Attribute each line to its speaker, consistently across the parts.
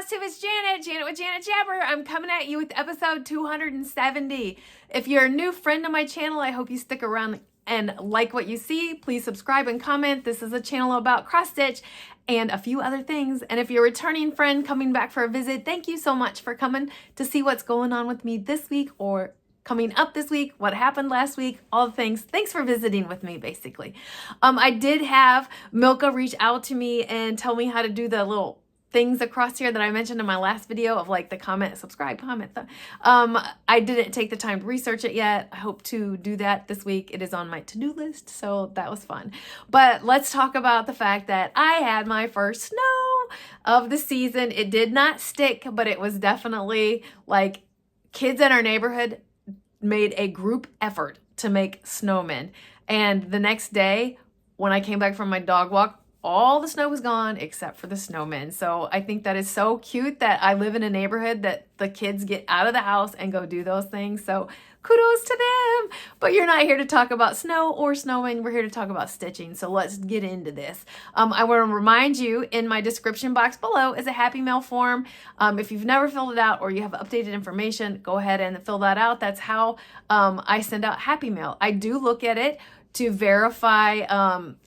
Speaker 1: Flosstube, it's Janet with Janet Jabber. I'm coming at you with episode 270. If you're a new friend of my channel, I hope you stick around and like what you see. Please subscribe and comment. This is a channel about cross stitch and a few other things. And if you're a returning friend coming back for a visit, thank you so much for coming to see what's going on with me this week or coming up this week, what happened last week, all the things. Thanks for visiting with me, basically. I did have Milka reach out to me and tell me how to do the little things across here that I mentioned in my last video of like the comment, subscribe, comment. I didn't take the time to research it yet. I hope to do that this week. It is on my to-do list, so that was fun. But let's talk about the fact that I had my first snow of the season. It did not stick, but it was definitely like kids in our neighborhood made a group effort to make snowmen. And the next day, when I came back from my dog walk, all the snow was gone except for the snowmen. So I think that is so cute that I live in a neighborhood that the kids get out of the house and go do those things. So kudos to them. But you're not here to talk about snow or snowmen. We're here to talk about stitching. So let's get into this. I want to remind you, in my description box below is a Happy Mail form. If you've never filled it out or you have updated information, go ahead and fill that out. That's how I send out Happy Mail. I do look at it to verify,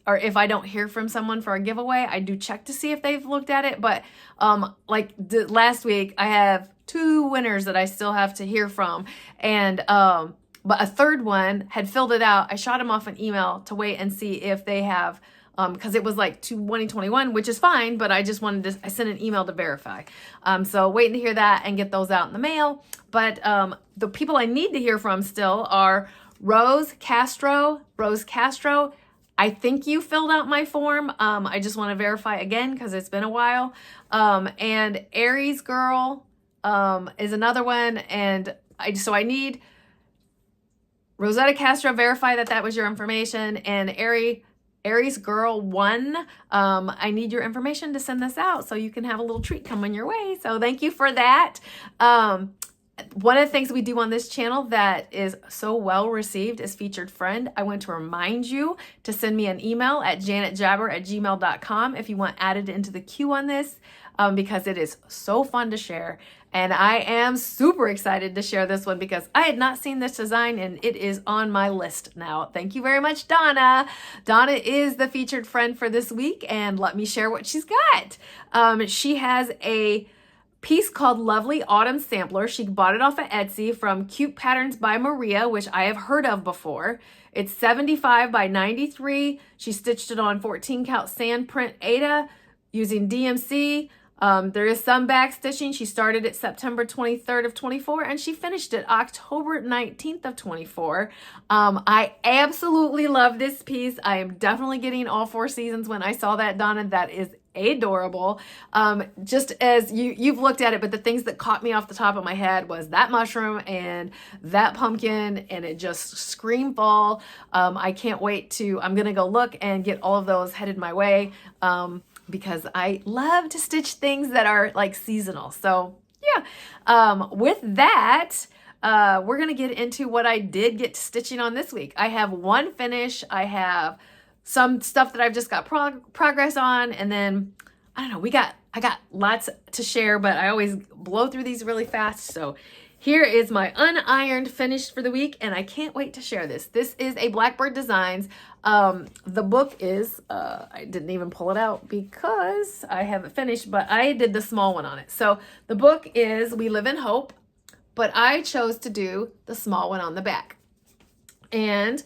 Speaker 1: or if I don't hear from someone for a giveaway, I do check to see if they've looked at it. But last week, I have 2 winners that I still have to hear from. And but a third one had filled it out. I shot him off an email to wait and see if they have, because it was like 2021, which is fine, but I just wanted to, I sent an email to verify. So waiting to hear that and get those out in the mail. But the people I need to hear from still are Rose Castro, I think you filled out my form. I just want to verify again because it's been a while. And Aries Girl is another one. And I need Rosetta Castro, verify that was your information. And Aries Girl 1, I need your information to send this out so you can have a little treat coming your way. So thank you for that. One of the things we do on this channel that is so well received is Featured Friend. I want to remind you to send me an email at janetjabber@gmail.com if you want added into the queue on this, because it is so fun to share. And I am super excited to share this one because I had not seen this design and it is on my list now. Thank you very much, Donna. Donna is the featured friend for this week, and let me share what she's got. She has a piece called Lovely Autumn Sampler. She bought it off of Etsy from Cute Patterns by Maria, which I have heard of before. It's 75 by 93. She stitched it on 14 count sand print Aida using DMC. There is some back stitching. She started it September 23rd of 24 and she finished it October 19th of 24. I absolutely love this piece. I am definitely getting all 4 seasons when I saw that, Donna. That is adorable. Just as you've looked at it, but the things that caught me off the top of my head was that mushroom and that pumpkin, and it just screamed fall. I can't wait to, I'm gonna go look and get all of those headed my way, because I love to stitch things that are like seasonal. So yeah, with that, we're gonna get into what I did get to stitching on this week. I have one finish. I have some stuff that I've just got progress on, and then I don't know, I got lots to share, but I always blow through these really fast. So here is my unironed finish for the week, and I can't wait to share this. This is a Blackbird Designs. The book is, I didn't even pull it out because I haven't finished, but I did the small one on it. So the book is We Live in Hope, but I chose to do the small one on the back. And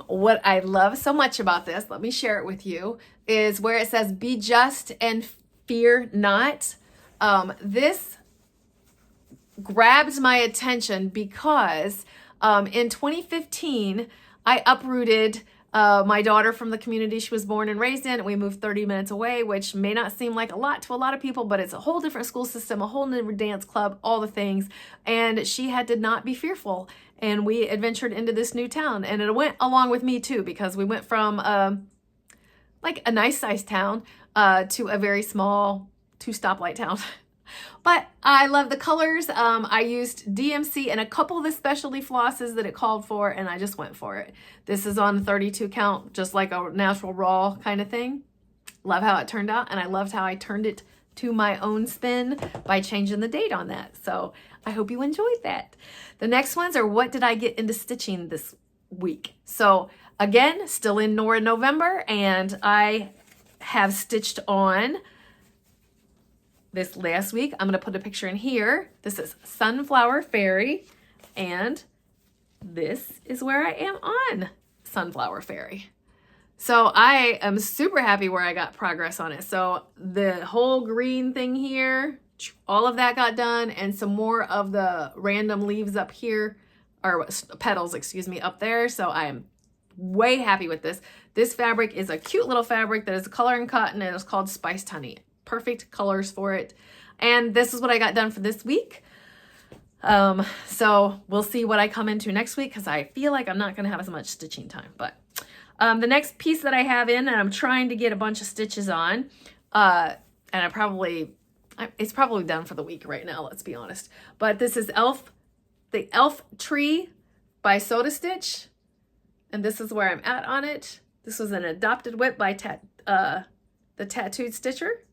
Speaker 1: what I love so much about this, let me share it with you, is where it says, be just and fear not. This grabs my attention because in 2015, I uprooted my daughter from the community she was born and raised in. We moved 30 minutes away, which may not seem like a lot to a lot of people, but it's a whole different school system, a whole new dance club, all the things. And she had to not be fearful. And we adventured into this new town, and it went along with me too, because we went from like a nice sized town to a very small 2-stoplight town. But I love the colors. I used DMC and a couple of the specialty flosses that it called for, and I just went for it. This is on 32 count, just like a natural raw kind of thing. Love how it turned out, and I loved how I turned it to my own spin by changing the date on that. So I hope you enjoyed that. The next ones are what did I get into stitching this week. So again, still in November, and I have stitched on this last week. I'm going to put a picture in here. This is Sunflower Fairy, and this is where I am on Sunflower Fairy. So I am super happy where I got progress on it. So the whole green thing here, all of that got done, and some more of the random leaves up here, or petals, excuse me, up there. So I am way happy with this. This fabric is a cute little fabric that is a color in cotton, and it's called Spiced Honey. Perfect colors for it. And this is what I got done for this week. So we'll see what I come into next week, because I feel like I'm not going to have as much stitching time. But the next piece that I have in, and I'm trying to get a bunch of stitches on, and it's probably done for the week right now, let's be honest. But this is the Elf Tree by Soda Stitch, and this is where I'm at on it. This was an adopted whip by the Tattooed Stitcher.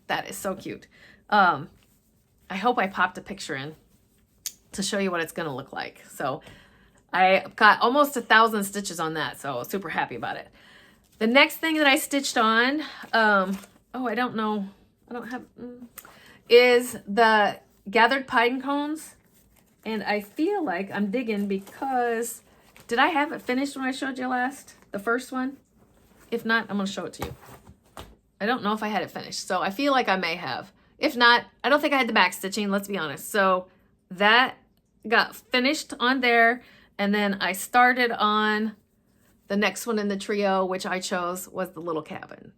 Speaker 1: That is so cute. I hope I popped a picture in to show you what it's going to look like. So I got almost 1,000 stitches on that, so super happy about it. The next thing that I stitched on, I don't know, I don't have, is the Gathered Pine Cones. And I feel like I'm digging because, did I have it finished when I showed you last? The first one? If not, I'm going to show it to you. I don't know if I had it finished, so I feel like I may have. If not, I don't think I had the back stitching, let's be honest. So that got finished on there, and then I started on the next one in the trio, which I chose was the Little Cabin.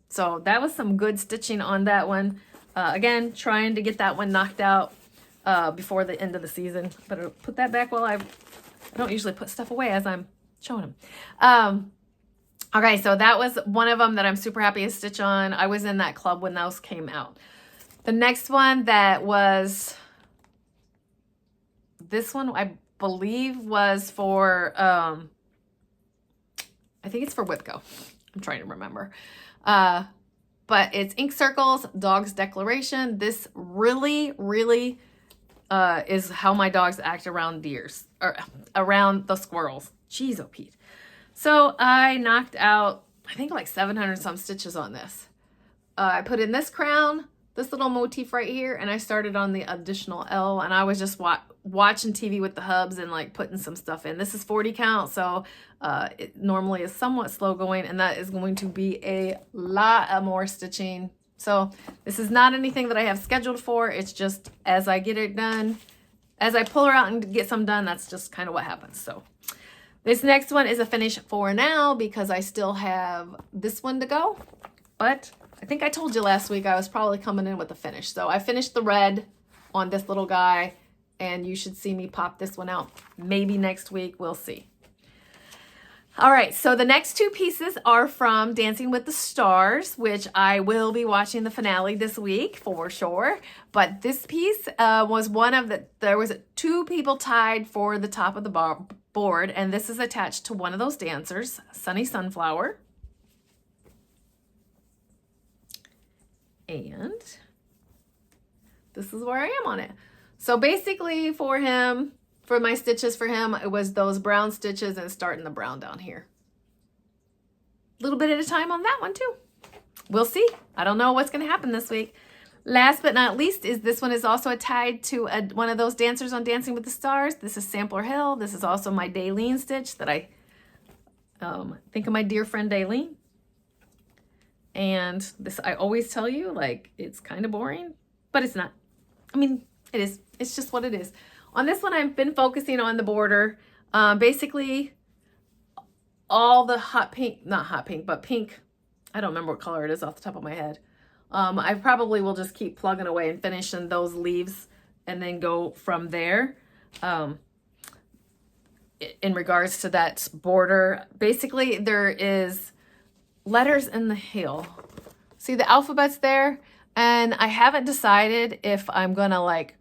Speaker 1: So that was some good stitching on that one. Again, trying to get that one knocked out before the end of the season. Better put that back while I don't usually put stuff away as I'm showing them. Okay, so that was one of them that I'm super happy to stitch on. I was in that club when those came out. The next one that was, this one I believe was for, I think it's for Whipco. I'm trying to remember. But it's Ink Circles, Dog's Declaration. This really, really is how my dogs act around deers, or around the squirrels. Jeez, oh Pete. So I knocked out, I think like 700 some stitches on this. I put in this crown, this little motif right here, and I started on the additional L, and I was just watching TV with the hubs and like putting some stuff in. This is 40 count, so it normally is somewhat slow going, and that is going to be a lot of more stitching. So this is not anything that I have scheduled for. It's just as I get it done, as I pull her out and get some done, that's just kind of what happens. So this next one is a finish for now because I still have this one to go, but I think I told you last week I was probably coming in with a finish. So I finished the red on this little guy, and you should see me pop this one out maybe next week. We'll see. All right, so the next two pieces are from Dancing with the Stars, which I will be watching the finale this week for sure. But this piece was one of the, there was two people tied for the top of the board, and this is attached to one of those dancers, Sunny Sunflower. And this is where I am on it. So basically for him, for my stitches for him, it was those brown stitches and starting the brown down here. A little bit at a time on that one too. We'll see. I don't know what's going to happen this week. Last but not least is this one is also tied to one of those dancers on Dancing with the Stars. This is Sampler Hill. This is also my Daleen stitch that I think of my dear friend Daleen. And this, I always tell you, like, it's kind of boring, but it's not. I mean, it is. It's just what it is. On this one, I've been focusing on the border. Basically, all the hot pink, not hot pink, but pink. I don't remember what color it is off the top of my head. I probably will just keep plugging away and finishing those leaves and then go from there. In regards to that border, basically there is letters in the heel. See the alphabets there? And I haven't decided if I'm gonna like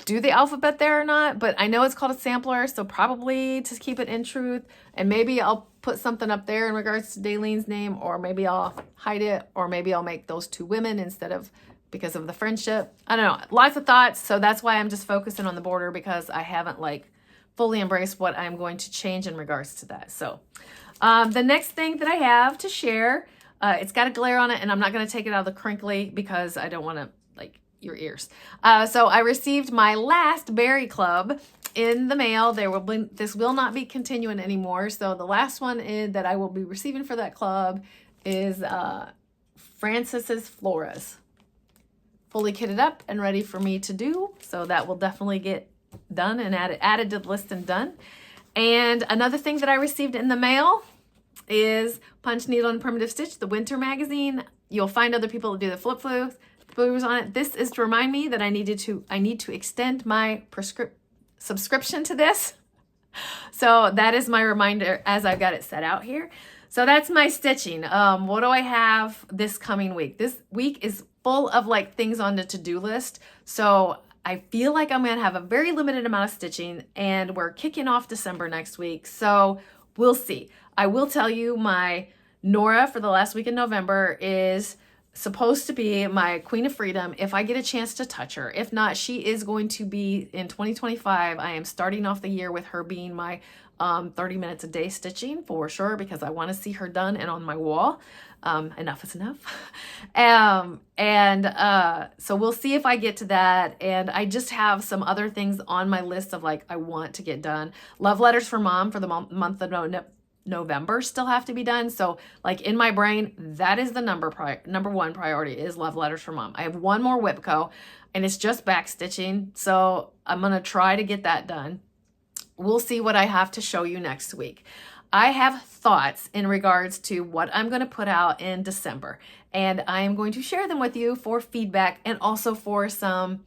Speaker 1: do the alphabet there or not, but I know it's called a sampler, so probably to keep it in truth, and maybe I'll put something up there in regards to Daleen's name, or maybe I'll hide it, or maybe I'll make those two women instead of, because of the friendship. I don't know, lots of thoughts. So that's why I'm just focusing on the border, because I haven't like fully embraced what I'm going to change in regards to that. So the next thing that I have to share, it's got a glare on it, and I'm not going to take it out of the crinkly because I don't want to like your ears. So I received my last berry club in the mail. This will not be continuing anymore. So the last one that I will be receiving for that club is Francis's Floras, fully kitted up and ready for me to do. So that will definitely get done and added to the list and done. And another thing that I received in the mail is Punch Needle and Primitive Stitch, the winter magazine. You'll find other people that do the flip throughs on it. This is to remind me that I need to extend my subscription to this. So that is my reminder as I've got it set out here. So that's my stitching. What do I have this coming week? This week is full of like things on the to-do list. So I feel like I'm going to have a very limited amount of stitching, and we're kicking off December next week. So we'll see. I will tell you, my Nora for the last week in November is supposed to be my Queen of Freedom if I get a chance to touch her. If not, she is going to be in 2025. I am starting off the year with her being my 30 minutes a day stitching for sure, because I want to see her done and on my wall. Enough is enough. So we'll see if I get to that. And I just have some other things on my list of like, I want to get done. Love letters for mom for the month of November still have to be done. So like in my brain, that is the number one priority is love letters for mom. I have one more Whipco and it's just back stitching. So I'm going to try to get that done. We'll see what I have to show you next week. I have thoughts in regards to what I'm going to put out in December, and I am going to share them with you for feedback and also for some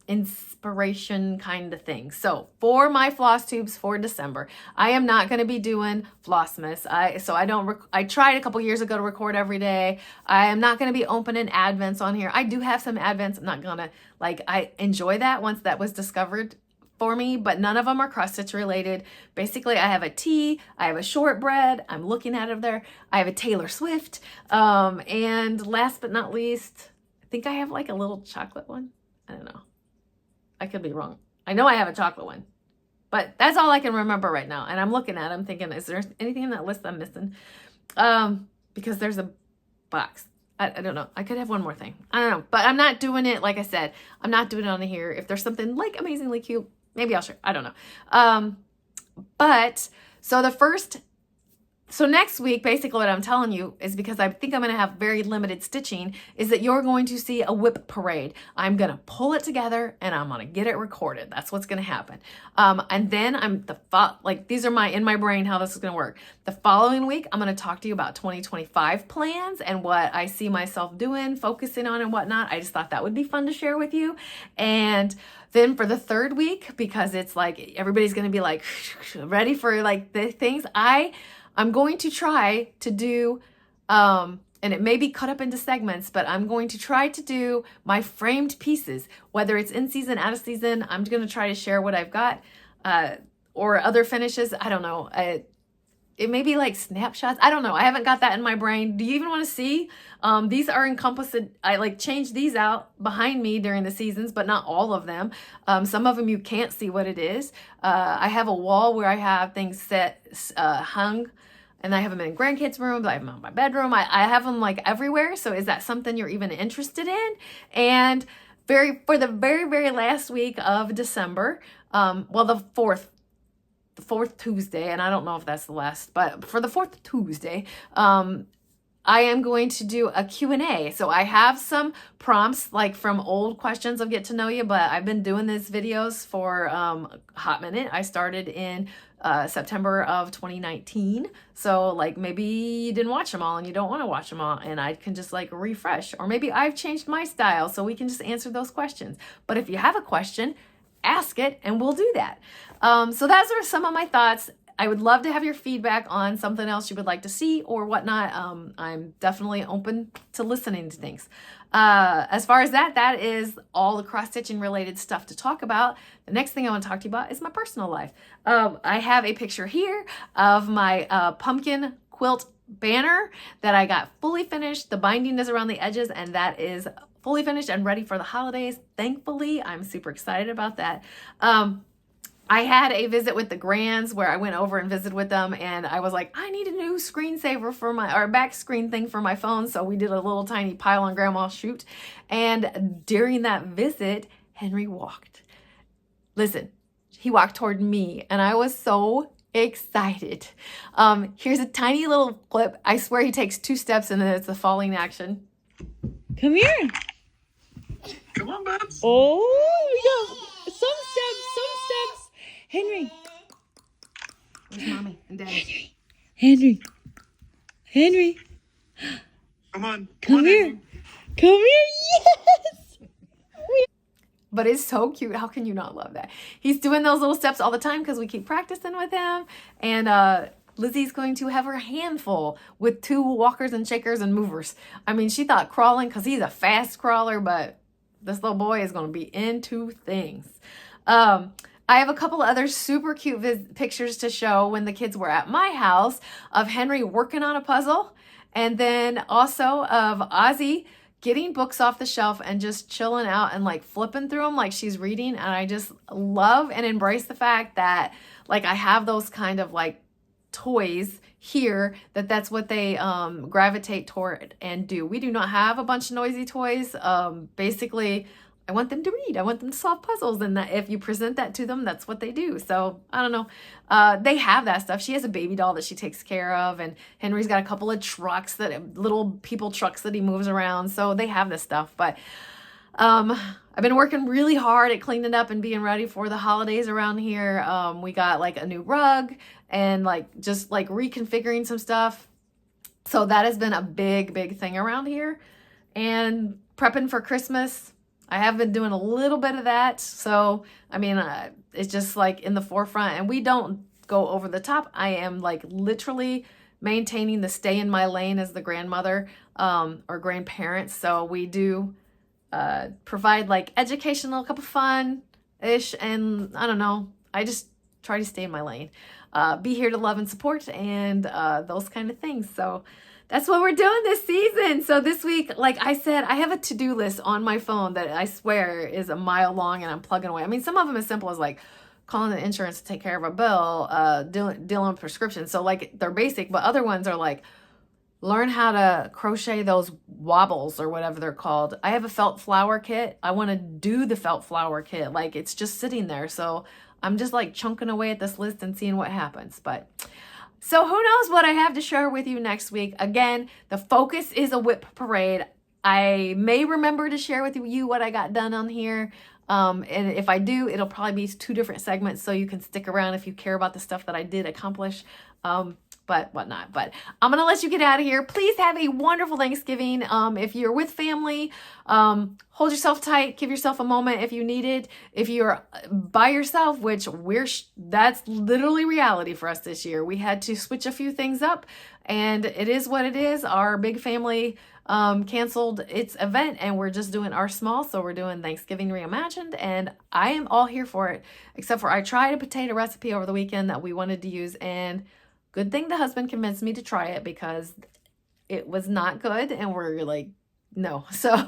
Speaker 1: inspiration kind of thing. So for my floss tubes for December, I am not going to be doing Flossmas. I tried a couple years ago to record every day. I am not going to be opening Advents on here. I do have some Advents. I'm not going to I enjoy that once that was discovered for me, but none of them are cross stitch related. Basically, I have a tea, I have a shortbread, I'm looking at it there, I have a Taylor Swift, and last but not least, I think I have like a little chocolate one. I don't know. I could be wrong. I know I have a chocolate one, but that's all I can remember right now. And I'm looking at it, I'm thinking, is there anything in that list I'm missing? Because there's a box. I don't know. I could have one more thing. I don't know, but I'm not doing it. Like I said, I'm not doing it on here. If there's something like amazingly cute, maybe I'll share. I don't know. So next week, basically what I'm telling you is, because I think I'm going to have very limited stitching, is that you're going to see a whip parade. I'm going to pull it together and I'm going to get it recorded. That's what's going to happen. And then these are in my brain how this is going to work. The following week, I'm going to talk to you about 2025 plans and what I see myself doing, focusing on and whatnot. I just thought that would be fun to share with you. And then for the third week, because it's like everybody's going to be like ready for like the things, I'm going to try to do, and it may be cut up into segments, but I'm going to try to do my framed pieces, whether it's in season, out of season. I'm going to try to share what I've got, or other finishes. I don't know. It may be like snapshots. I don't know. I haven't got that in my brain. Do you even want to see? These are encompassed. I changed these out behind me during the seasons, but not all of them. Some of them you can't see what it is. I have a wall where I have things hung, and I have them in grandkids' rooms. I have them in my bedroom. I have them like everywhere. So is that something you're even interested in? And for the very, very last week of December, the fourth Tuesday, and I don't know if that's the last, but for the fourth Tuesday, I am going to do a Q&A. So I have some prompts like from old questions of Get to Know You, but I've been doing these videos for a hot minute. I started in September of 2019. So like maybe you didn't watch them all and you don't want to watch them all, and I can just like refresh, or maybe I've changed my style so we can just answer those questions. But if you have a question, ask it and we'll do that. So those are some of my thoughts. I would love to have your feedback on something else you would like to see or whatnot. I'm definitely open to listening to things. As far as that is all the cross-stitching related stuff to talk about. The next thing I want to talk to you about is my personal life. I have a picture here of my pumpkin quilt banner that I got fully finished. The binding is around the edges, and that is fully finished and ready for the holidays. Thankfully, I'm super excited about that. I had a visit with the Grands where I went over and visited with them, and I was like, I need a new screensaver for or back screen thing for my phone. So we did a little tiny pile on Grandma's shoot. And during that visit, Henry walked. Listen, he walked toward me, and I was so excited. Here's a tiny little clip. I swear he takes 2 steps and then it's a falling action.
Speaker 2: Come here.
Speaker 3: Come on, Babs.
Speaker 2: Oh, we got some steps. Henry.
Speaker 1: Where's Mommy and Daddy?
Speaker 2: Henry.
Speaker 3: Come on.
Speaker 2: Come here. Yes.
Speaker 1: But it's so cute. How can you not love that? He's doing those little steps all the time because we keep practicing with him. And Lizzie's going to have her handful with 2 walkers and shakers and movers. I mean, she thought crawling because he's a fast crawler, but this little boy is going to be into things. I have a couple of other super cute pictures to show when the kids were at my house of Henry working on a puzzle, and then also of Ozzy getting books off the shelf and just chilling out and like flipping through them like she's reading. And I just love and embrace the fact that like I have those kind of like toys here, that's what they gravitate toward and do. We do not have a bunch of noisy toys. Basically, I want them to read. I want them to solve puzzles, and that if you present that to them, that's what they do. So I don't know. They have that stuff. She has a baby doll that she takes care of, and Henry's got a couple of trucks, little people trucks that he moves around. So they have this stuff. But I've been working really hard at cleaning up and being ready for the holidays around here. We got like a new rug and like just like reconfiguring some stuff. So that has been a big thing around here. And prepping for Christmas. I have been doing a little bit of that. So, I mean, it's just like in the forefront, and we don't go over the top. I am like literally maintaining the stay in my lane as the grandmother or grandparent. So we do provide like educational, couple fun-ish, and I don't know. I just try to stay in my lane. Be here to love and support and those kind of things. So that's what we're doing this season. So this week, like I said, I have a to-do list on my phone that I swear is a mile long, and I'm plugging away. I mean, some of them as simple as like calling the insurance to take care of a bill, dealing with prescriptions. So like they're basic, but other ones are like learn how to crochet those wobbles or whatever they're called. I have a felt flower kit. I want to do the felt flower kit. Like it's just sitting there. So I'm just like chunking away at this list and seeing what happens. But so who knows what I have to share with you next week. Again, the focus is a whip parade. I may remember to share with you what I got done on here. And if I do, it'll probably be 2 different segments, so you can stick around if you care about the stuff that I did accomplish. But whatnot. But I'm going to let you get out of here. Please have a wonderful Thanksgiving. If you're with family, hold yourself tight. Give yourself a moment if you need it. If you're by yourself, which that's literally reality for us this year. We had to switch a few things up, and it is what it is. Our big family canceled its event, and we're just doing our small. So we're doing Thanksgiving Reimagined, and I am all here for it, except for I tried a potato recipe over the weekend that we wanted to use, and good thing the husband convinced me to try it because it was not good, and we're like, no. So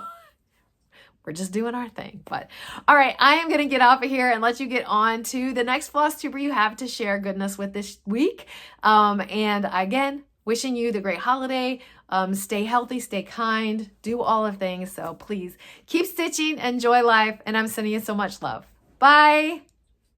Speaker 1: we're just doing our thing. But all right, I am going to get off of here and let you get on to the next Flosstuber you have to share goodness with this week. And again, wishing you the great holiday. Stay healthy, stay kind, do all of things. So please keep stitching, enjoy life, and I'm sending you so much love. Bye.